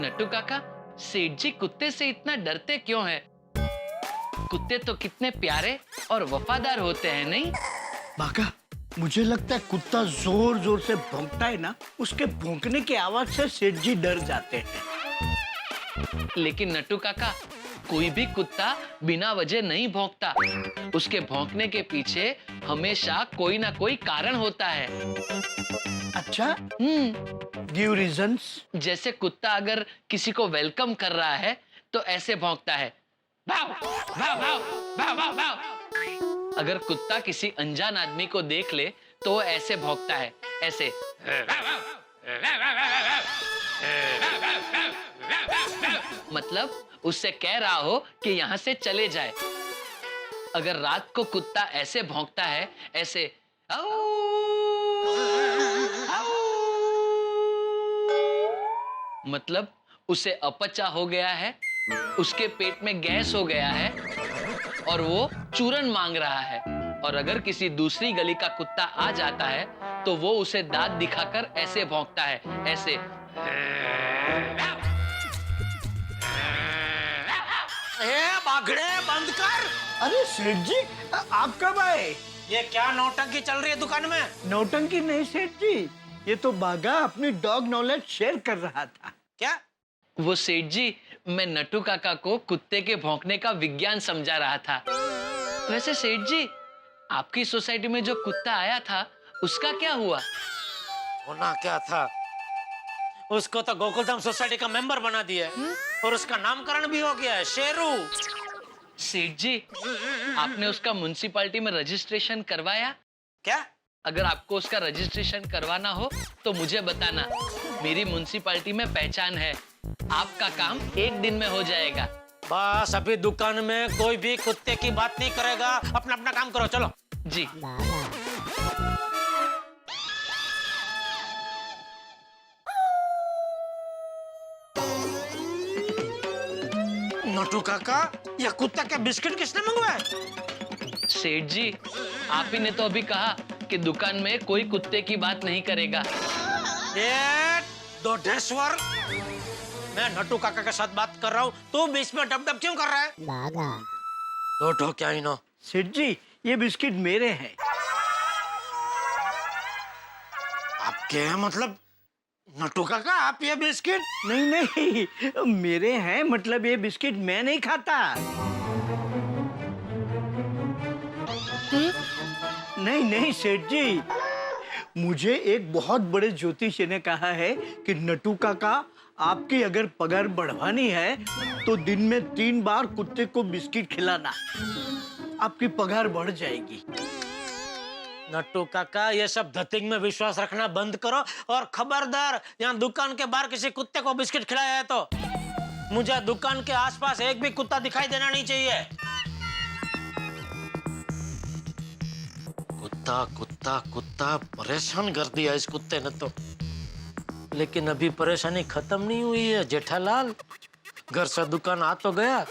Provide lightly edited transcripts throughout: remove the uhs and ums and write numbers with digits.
नट्टू काका, सेठ जी कुत्ते से इतना डरते क्यों हैं? कुत्ते तो कितने प्यारे और वफादार होते हैं, नहीं? बाका, मुझे लगता है कुत्ता जोर जोर से भौंकता है ना, उसके भौंकने की आवाज से सेठ जी डर जाते हैं। लेकिन नट्टू काका, कोई भी कुत्ता बिना वजह नहीं भौंकता। उसके भौंकने के पीछे हमेशा कोई ना कोई कारण होता है। अच्छा, गिव रीजंस। जैसे कुत्ता अगर किसी को वेलकम कर रहा है तो ऐसे भौंकता है, भाव भाव भाव भाव भाव भाव। अगर कुत्ता किसी अनजान आदमी को देख ले तो वो ऐसे भौंकता है, ऐसे। मतलब उससे कह रहा हो कि यहाँ से चले जाए। अगर रात को कुत्ता ऐसे भौंकता है, ऐसे, मतलब उसे अपचा हो गया है, उसके पेट में गैस हो गया है और वो चूरन मांग रहा है। और अगर किसी दूसरी गली का कुत्ता आ जाता है तो वो उसे दांत दिखाकर ऐसे भौंकता है, ऐसे। बागड़े बंद कर। अरे सेठ जी, आप कब आए? ये क्या नौटंकी चल रही है दुकान में? नौटंकी नहीं सेठ जी, ये तो बागा अपनी डॉग नॉलेज शेयर कर रहा था। क्या? वो सेठ जी, मैं नट्टू काका को कुत्ते के भौंकने का विज्ञान समझा रहा था। वैसे सेठ जी, आपकी सोसाइटी में जो कुत्ता आया था उसका क्या हुआ? होना क्या था, उसको तो गोकुलधाम सोसाइटी का मेंबर बना दिया है और उसका नामकरण भी हो गया है, शेरू। सेठ जी, आपने उसका म्युनिसिपैलिटी में रजिस्ट्रेशन करवाया? क्या? अगर आपको उसका रजिस्ट्रेशन करवाना हो तो मुझे बताना, मेरी म्युनिसिपैलिटी में पहचान है। आपका काम 1 दिन में हो जाएगा। बस अभी दुकान में कोई भी कुत्ते की बात नहीं करेगा, अपना अपना काम करो, चलो। जी। नट्टू काका, यह कुत्ता के बिस्किट किसने मंगवाए? सेठ जी, आप ही ने तो अभी कहा कि दुकान में कोई कुत्ते की बात नहीं करेगा। ये दोडेश्वर, मैं नट्टू काका के साथ बात कर रहा हूँ, तू बीच में डब डब क्यों कर रहा है? दो क्या ही ना। सेठ जी, ये बिस्किट मेरे हैं। आपके हैं मतलब? नट्टू काका, आप ये बिस्किट? नहीं नहीं, मेरे हैं मतलब ये बिस्किट मैं नहीं खाता। नहीं नहीं सेठ जी, मुझे एक बहुत बड़े ज्योतिषी ने कहा है कि नट्टू काका, आपकी अगर पगार बढ़वानी है तो दिन में 3 बार कुत्ते को बिस्किट खिलाना, आपकी पगार बढ़ जाएगी। नट्टू काका, ये सब धतिंग में विश्वास रखना बंद करो और खबरदार, यहाँ दुकान के बाहर किसी कुत्ते को बिस्किट खिलाया है तो मुझे दुकान के आसपास एक भी कुत्ता दिखाई देना नहीं चाहिए। कुत्ता कुत्ता कुत्ता, परेशान कर दिया इस कुत्ते ने तो। लेकिन अभी परेशानी खत्म नहीं हुई है जेठालाल। घर से दुकान आ तो गया,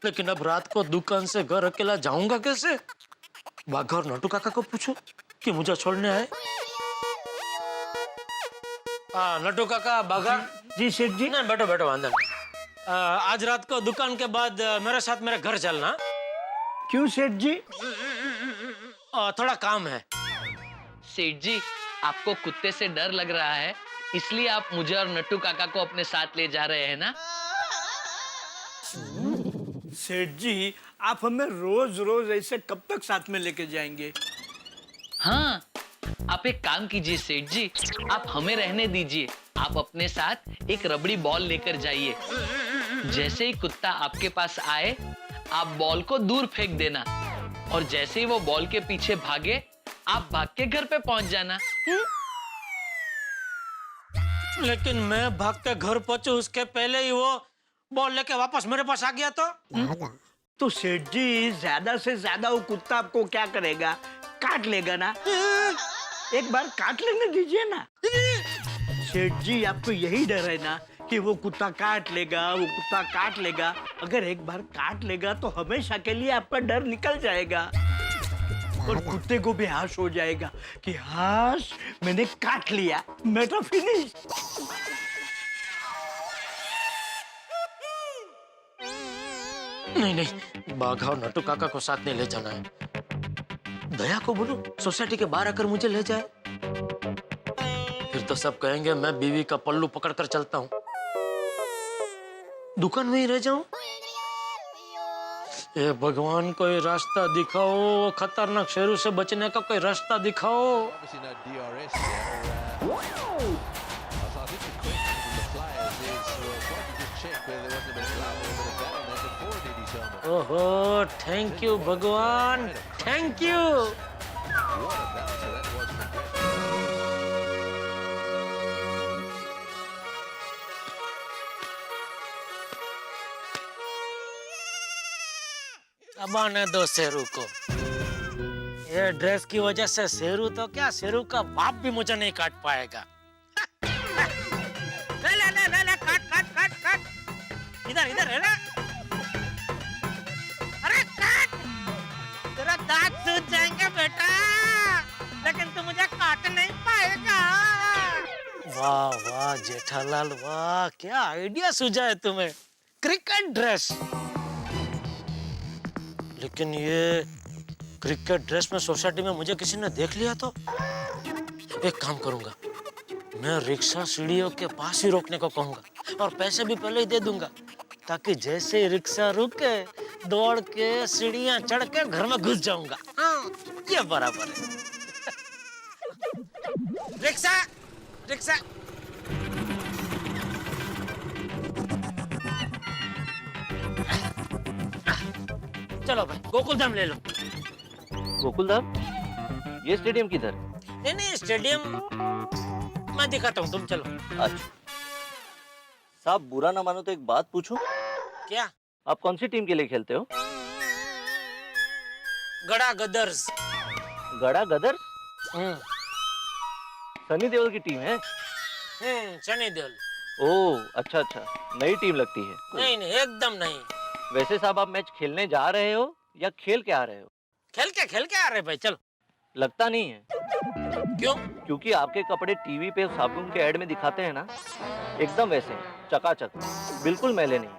लेकिन अब रात को दुकान से घर अकेला जाऊंगा कैसे? बाघा और नट्टू काका को पूछो कि मुझे छोड़ने आए। नट्टू काका, बाघा। जी सेठ जी। नहीं, बैठो बैठो, वांदा नहीं। आज रात को दुकान के बाद मेरे साथ मेरे घर चलना। क्यों सेठ जी? थोड़ा काम है। सेठ जी, आपको कुत्ते से डर लग रहा है, इसलिए आप मुझे और नट्टू काका को अपने साथ ले जा रहे हैं ना? सेठ जी, आप हमें रोज रोज ऐसे कब तक साथ में लेके जाएंगे? हाँ, आप एक काम कीजिए सेठ जी, आप हमें रहने दीजिए। आप अपने साथ एक रबड़ी बॉल लेकर जाइए। जैसे ही कुत्ता आपके पास आए, आप बॉल को दूर फेंक देना और जैसे ही वो बॉल के पीछे भागे, आप भाग के घर पे पहुंच जाना। लेकिन मैं भाग के घर पहुंचू उसके पहले ही वो बॉल लेके वापस मेरे पास आ गया तो सेठ जी, ज्यादा से ज्यादा वो कुत्ता आपको क्या करेगा? काट लेगा ना। एक बार काट लेने दीजिए ना। सेठ जी, आपको यही डर है ना कि वो कुत्ता काट लेगा, वो कुत्ता काट लेगा। अगर एक बार काट लेगा तो हमेशा के लिए आपका डर निकल जाएगा और कुत्ते को भी हाश हो जाएगा कि हाश, मैंने काट लिया, मैटर फिनिश। नहीं नहीं, बाघा और नट्टू काका को साथ नहीं ले जाना है। दया को बोलो सोसाइटी के बाहर आकर मुझे ले जाए। फिर तो सब कहेंगे मैं बीवी का पल्लू पकड़कर चलता हूँ, दुकान में ही रह जाऊं। ए भगवान, कोई रास्ता दिखाओ, खतरनाक शेरों से बचने का कोई रास्ता दिखाओ। ओहो, थैंक यू भगवान, थैंक यू। अब आने दो शेरू को। ये ड्रेस की वजह से शेरू तो क्या, शेरू का बाप भी मुझे नहीं काट पाएगा। ले ले ले ले ले, काट काट काट काट। इधर इधर है ना। अरे काट, तेरा दांत सूज जाएंगे बेटा, लेकिन तू मुझे काट नहीं पाएगा। वाह वाह जेठालाल, वाह क्या आइडिया सूझा है तुम्हें, क्रिकेट ड्रेस। लेकिन ये क्रिकेट ड्रेस में सोसाइटी में मुझे किसी ने देख लिया तो एक काम करूंगा, मैं रिक्शा सीढ़ियों के पास ही रोकने को कहूंगा और पैसे भी पहले ही दे दूंगा, ताकि जैसे ही रिक्शा रुके दौड़ के सीढ़ियां चढ़ के घर में घुस जाऊंगा। हाँ, ये बराबर है। रिक्शा रिक्शा, चलो भाई गोकुल धाम ले लो। गोकुल धाम? ये स्टेडियम किधर? नहीं नहीं, स्टेडियम मैं दिखाता हूँ, तुम चलो। अच्छा साहब, बुरा ना मानो तो एक बात पूछूं? क्या? आप कौन सी टीम के लिए खेलते हो? गड़ा गदर्स। गड़ा गदर? सनी देओल की टीम है? सनी देओल। ओह अच्छा अच्छा, नई टीम लगती है। नहीं नहीं, एकदम नहीं। वैसे साहब, आप मैच खेलने जा रहे हो या खेल के आ रहे हो? खेल के आ रहे भाई, चलो। लगता नहीं है। क्यों? क्योंकि आपके कपड़े टीवी पे साबुन के ऐड में दिखाते हैं ना, एकदम वैसे चकाचक, बिल्कुल मैले नहीं।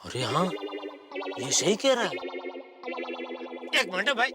अरे हाँ, ये सही कह रहा है। एक मिनट भाई।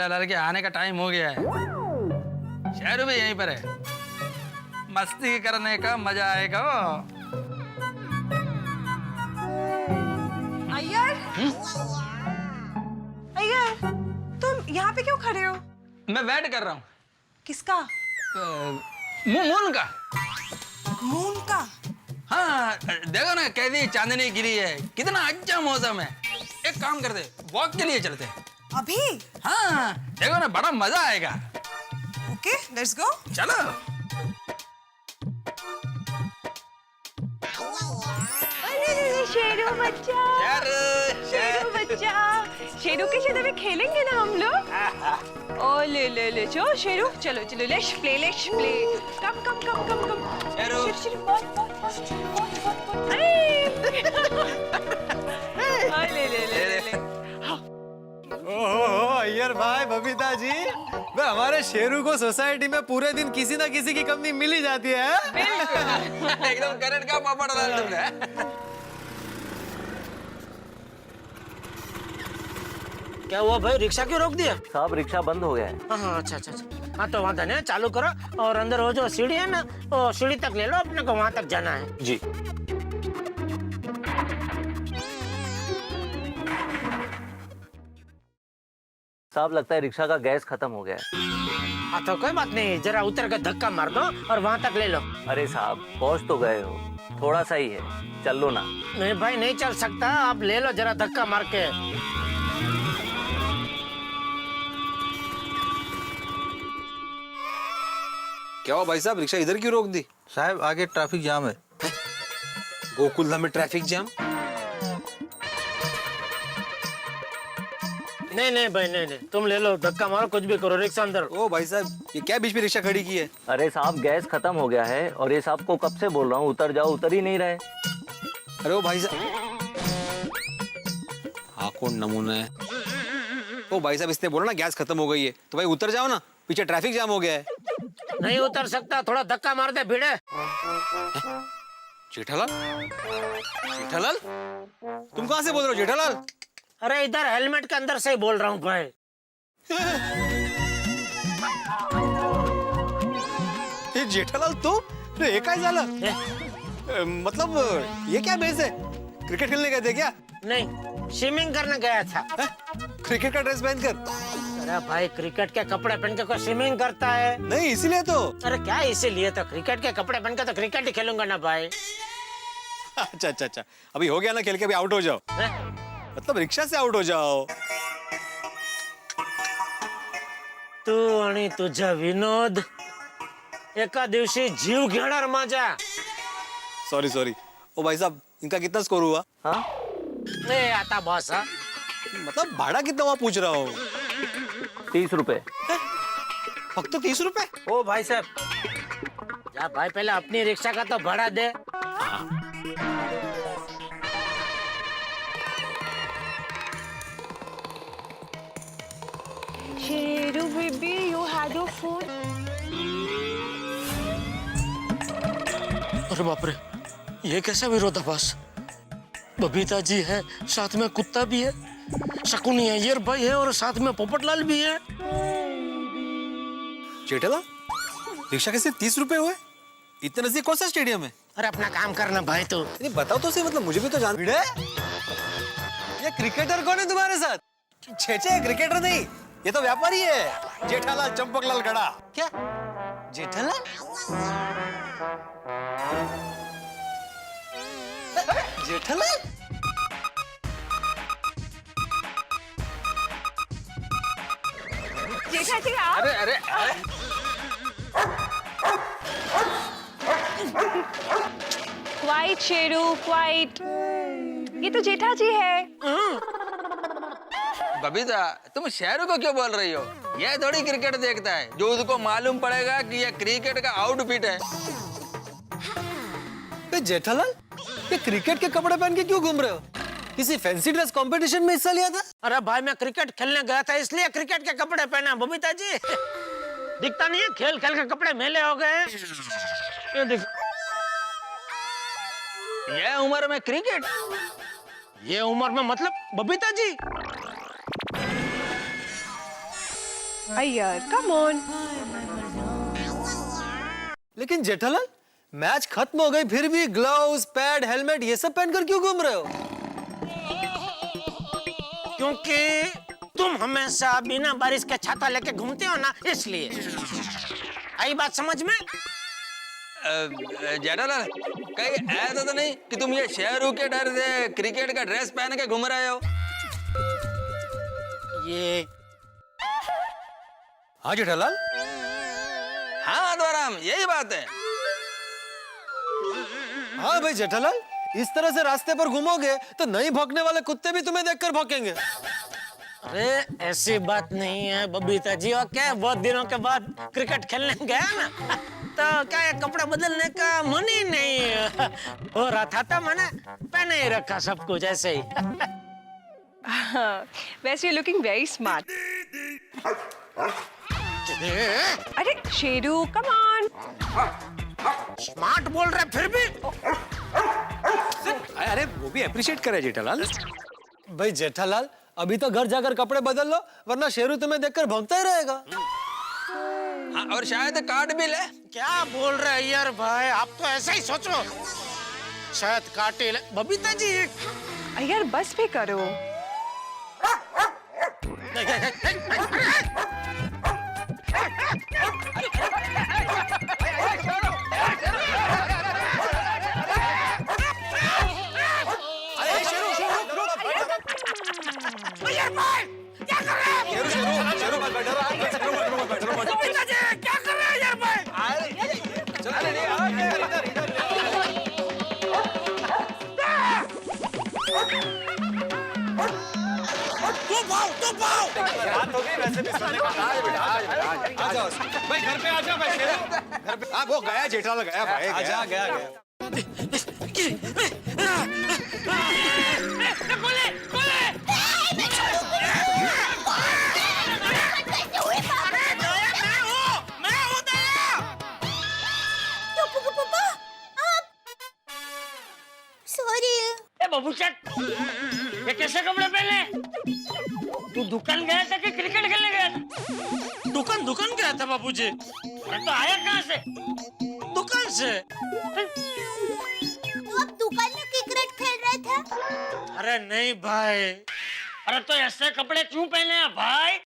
जेठालाल के आने का टाइम हो गया है। शेरू भी यहीं पर है, मस्ती करने का मजा आएगा। अय्यर, अय्यर, तुम यहाँ पे क्यों खड़े हो? मैं वेट कर रहा हूँ। किसका? मून का। मून का? हाँ, देखो ना कैसी चांदनी गिरी है, कितना अच्छा मौसम है। एक काम करते, वॉक के लिए चलते हैं। अभी? हाँ, देखो ना बड़ा मजा आएगा। Okay, let's go. चलो। अरे शेरू बच्चा, शेरू बच्चा, शेरू के साथ अभी खेलेंगे ना हम लोग। ओ ले ले ले, चलो शेरू, चलो चलो, लेट्स प्ले, लेट्स प्ले। कम कम कम कम कम। शेरू। शेरू, ले ले ले ले। ओहो अय्यर भाई, बबीता जी, वे हमारे शेरू को सोसाइटी में पूरे दिन किसी ना किसी की कमी मिल ही जाती है। एकदम करंट का पापड़ डाल तुमने। क्या हुआ भाई, रिक्शा क्यों रोक दिया? साहब रिक्शा बंद हो गया है। हाँ अच्छा अच्छा अच्छा, हाँ तो वहाँ नहीं, चालू करो और अंदर वो जो सीढ़ी है ना, वो सीढ़ी तक ले लो, अपने को वहाँ तक जाना है। जी। साहब लगता है रिक्शा का गैस खत्म हो गया है। हाँ तो कोई बात नहीं, जरा उतर कर धक्का मार दो और वहाँ तक ले लो। अरे साहब पहुंच तो गए हो, थोड़ा सा ही है, चल लो ना। नहीं भाई नहीं चल सकता, आप ले लो जरा धक्का मार के। क्या हुआ भाई साहब, रिक्शा इधर क्यों रोक दी? साहब आगे ट्रैफिक जाम है। गोकुलधाम में ट्रैफिक जाम? नहीं नहीं भाई, नहीं नहीं, तुम ले लो, धक्का मारो, कुछ भी करो, रिक्शा अंदर। ओ भाई साहब, ये क्या बीच में रिक्शा खड़ी की है? अरे साहब गैस खत्म हो गया है और ये साहब को कब से बोल रहा हूँ उतर जाओ, उतर ही नहीं रहे। अरे ओ भाई साहब, हाँ कौन नमूना है? ओ भाई साहब, इसने बोला ना गैस खत्म हो गई है, तो भाई उतर जाओ ना, पीछे ट्रैफिक जाम हो गया है। नहीं उतर सकता, थोड़ा धक्का मार दे, भिड़े। जेठालाल, जेठालाल, तुम कहाँ से बोल रहे हो जेठालाल? अरे इधर हेलमेट के अंदर से ही बोल रहा हूँ भाई। ये जेठालाल तो ये काय झालं? मतलब ये क्या बेस है? क्रिकेट खेलने गए थे क्या? नहीं, स्विमिंग करने गया था। क्रिकेट का ड्रेस पहनकर? अरे भाई, क्रिकेट के कपड़े पहन के कोई स्विमिंग करता है? नहीं इसीलिए तो। अरे क्या इसीलिए, तो क्रिकेट के कपड़े पहन के तो क्रिकेट ही खेलूंगा ना भाई। अच्छा अच्छा अच्छा, अभी हो गया ना खेल के, अभी आउट हो जाओ। मतलब रिक्शा से आउट हो जाओ। तू आणि तुझा विनोद, एका दिवशी जीव घेणार माझा। Sorry sorry. ओ भाई साहब, इनका कितना स्कोर हुआ? हाँ नहीं आता बॉस। हाँ मतलब भाड़ा कितना हुआ पूछ रहा हूँ। 30 रुपए। फक्त 30 रुपए? ओ भाई साहब, जा भाई, पहले अपनी रिक्शा का तो भाड़ा दे। Sheru baby, you had your food? अरे बाप रे, ये कैसा विरोधाभास? बबीता जी है, साथ में कुत्ता भी है, शकुनी अय्यर भाई है और साथ में पोपटलाल भी है। जेठालाल, रिक्शा के सिर्फ 30 रुपए हुए? इतने नजदीक कौन सा स्टेडियम है? अरे अपना काम करना भाई। तो नहीं बताओ तो सही, मतलब मुझे भी तो जान। भिड़े, ये क्रिकेटर कौन है तुम्हारे साथ? छे क्रिकेटर नहीं, ये तो व्यापारी है, जेठालाल चंपकलाल गड़ा। क्या जेठालाल? जेठालाल? जेठा जी आप? अरे अरे अरे, क्वाइट शेरू, क्वाइट। ये तो जेठा जी है। बबीता, तुम शेरू को क्यों बोल रही हो? ये थोड़ी क्रिकेट देखता है जो उसको मालूम पड़ेगा कि ये क्रिकेट का आउटफिट है। जेठालाल, ये क्रिकेट के कपड़े पहन के क्यों घूम रहे हो? किसी फैंसी ड्रेस कंपटीशन में हिस्सा लिया था? अरे भाई, मैं क्रिकेट खेलने गया था, इसलिए क्रिकेट के कपड़े पहना। बबीता जी, दिखता नहीं है खेल खेल के कपड़े मैले हो गए। ये देख, ये उम्र में क्रिकेट? ये उम्र में मतलब बबीता जी। Iyer, come on. लेकिन जेठालाल, मैच खत्म हो गई फिर भी ग्लव्स, पैड, हेलमेट ये सब पहनकर क्यों घूम रहे हो? क्योंकि तुम हमेशा बिना बारिश के छाता लेके घूमते हो ना, इसलिए। आई बात समझ में? जेठालाल, कहीं ऐसा तो नहीं कि तुम ये शेरू के डर से क्रिकेट का ड्रेस पहन के घूम रहे हो? ये हाँ जेठालाल, हाँ द्वाराम, यही बात है। हाँ भाई जेठालाल, इस तरह से रास्ते पर घूमोगे तो नहीं भौंकने वाले कुत्ते भी तुम्हें देखकर भौंकेंगे। अरे ऐसी बात नहीं है बबीता जी, और क्या बहुत दिनों के बाद क्रिकेट खेलने गया ना, तो क्या है, कपड़े बदलने का मन ही नहीं हो रहा था, तो मैंने पहने ही रखा सब कुछ ऐसे ही। वैसे यू लुकिंग वेरी स्मार्ट। अरे शेरू, कम ऑन। स्मार्ट बोल रहे फिर भी। अरे वो भी अप्रिशिएट करे जेठालाल। भाई जेठालाल, अभी तो घर जाकर कपड़े बदल लो, वरना शेरू तुम्हें देखकर भौंकता ही रहेगा। हाँ, और शायद काट भी ले। क्या बोल रहे हैं यार भाई, आप तो ऐसा ही सोचो, शायद काटे ले। बबीता जी, अय्यर बस भी करो। क्या कर रहे हैं यार भाई? बात हो गई वैसे भी सुनने का। आ जाओ भाई, घर पे आ जाओ भाई, घर पे। हाँ वो गया, जेठालाल गया भाई, गया गया। सॉरी। ए बाबू चट, ये कैसे कपड़े पहने? तू दुकान गया था कि क्रिकेट खेलने गया था? दुकान गया था बापूजी। अरे तो आया कहाँ से? दुकान से। तो आप दुकान में क्रिकेट खेल रहे थे? अरे नहीं भाई, अरे तो ऐसे कपड़े क्यों पहने हैं भाई?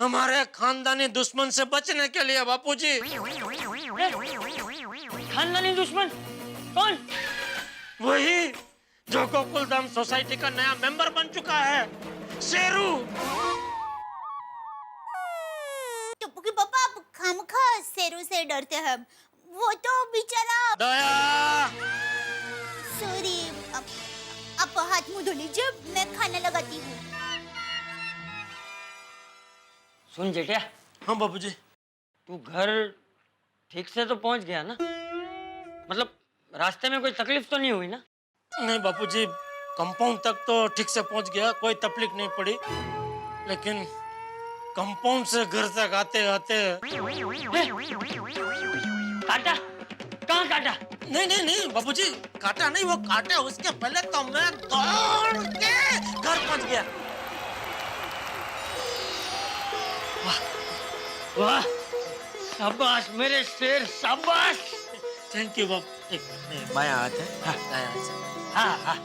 हमारे खानदानी दुश्मन से बचने के लिए बापूजी। खानदानी दुश्मन कौन? वही जो गोकुलधाम सोसाइटी का नया मेंबर बन चुका है, शेरू। टप्पू के पापा, आप खामखा शेरू से डरते हैं। वो तो बेचारा। दया। सॉरी, आप हाथ मुंह धो लीजिए, मैं खाना लगाती हूँ। सुन जेठिया, हाँ बापूजी। तू घर ठीक से तो पहुंच गया ना? मतलब रास्ते में कोई तकलीफ तो नहीं हुई ना? नहीं बापूजी, कंपाउंड तक तो ठीक से पहुंच गया, कोई तकलीफ नहीं पड़ी। लेकिन कंपाउंड से घर तक आते आते काटा? कहाँ काटा? नहीं बापूजी, काटा नहीं, वो काटे उसके पहले तो मैं दौड़ के घर पहुंच गया। वाह, शाबाश मेरे शेर, शाबाश। थैंक यू बाप। एक बाया हाथ है। हाँ, दाया हाथ से। हाँ,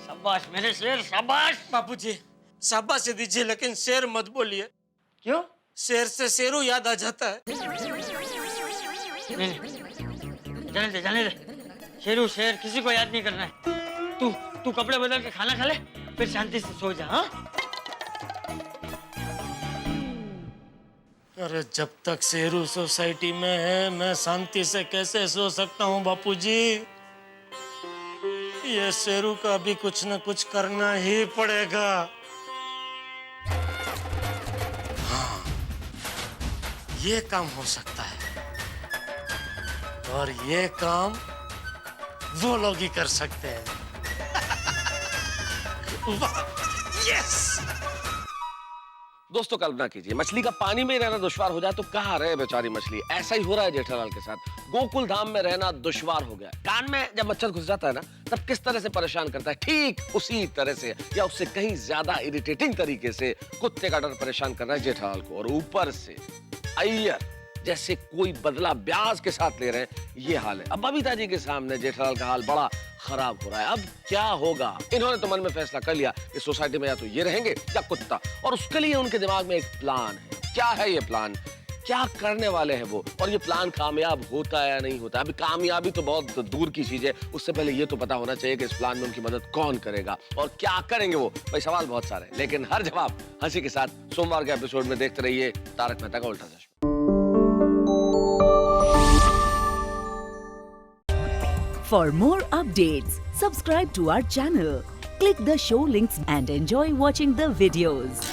शाबाश मेरे शेर, शाबाश। बापूजी शाबाश दीजिए, लेकिन शेर मत बोलिए। क्यों? शेर से शेरू याद आ जाता है। नहीं, जाने दे। शेरू शेर किसी को याद नहीं करना है। तू कपड़े बदल के खाना खा ले, फिर शांति से सो जा। हाँ? अरे जब तक शेरू सोसाइटी में है, मैं शांति से कैसे सो सकता हूँ बापूजी? ये शेरू का भी कुछ न कुछ करना ही पड़ेगा। हाँ, ये काम हो सकता है, और ये काम वो लोग ही कर सकते हैं। वाह, यस। दोस्तों कल्पना कीजिए, मछली का पानी में रहना दुश्वार हो जाए तो कहाँ रहे बेचारी मछली। ऐसा ही हो रहा है जेठालाल के साथ। गोकुल धाम में रहना दुश्वार हो गया। कान में जब मच्छर घुस जाता है ना, तब किस तरह से परेशान करता है, ठीक उसी तरह से या उससे कहीं ज्यादा इरिटेटिंग तरीके से कुत्ते का डर परेशान कर रहा है जेठालाल को। और ऊपर से अय्यर जैसे कोई बदला ब्याज के साथ ले रहे हैं, ये हाल है। अब बबीता जी के सामने जेठालाल का हाल बड़ा खराब हो रहा है। अब क्या होगा? इन्होंने तो मन में फैसला कर लिया कि सोसाइटी में या तो ये रहेंगे या कुत्ता, और उसके लिए उनके दिमाग में एक प्लान है। क्या है ये प्लान? क्या करने वाले हैं वो, और ये प्लान कामयाब होता है या नहीं होता? अभी कामयाबी तो बहुत दूर की चीज है, उससे पहले ये तो पता होना चाहिए कि इस प्लान में उनकी मदद कौन करेगा और क्या करेंगे वो। भाई सवाल बहुत सारे हैं, लेकिन हर जवाब हंसी के साथ सोमवार के एपिसोड में देखते रहिए तारक मेहता का उल्टा चश्मा। For more updates, subscribe to our channel, click the show links and enjoy watching the videos.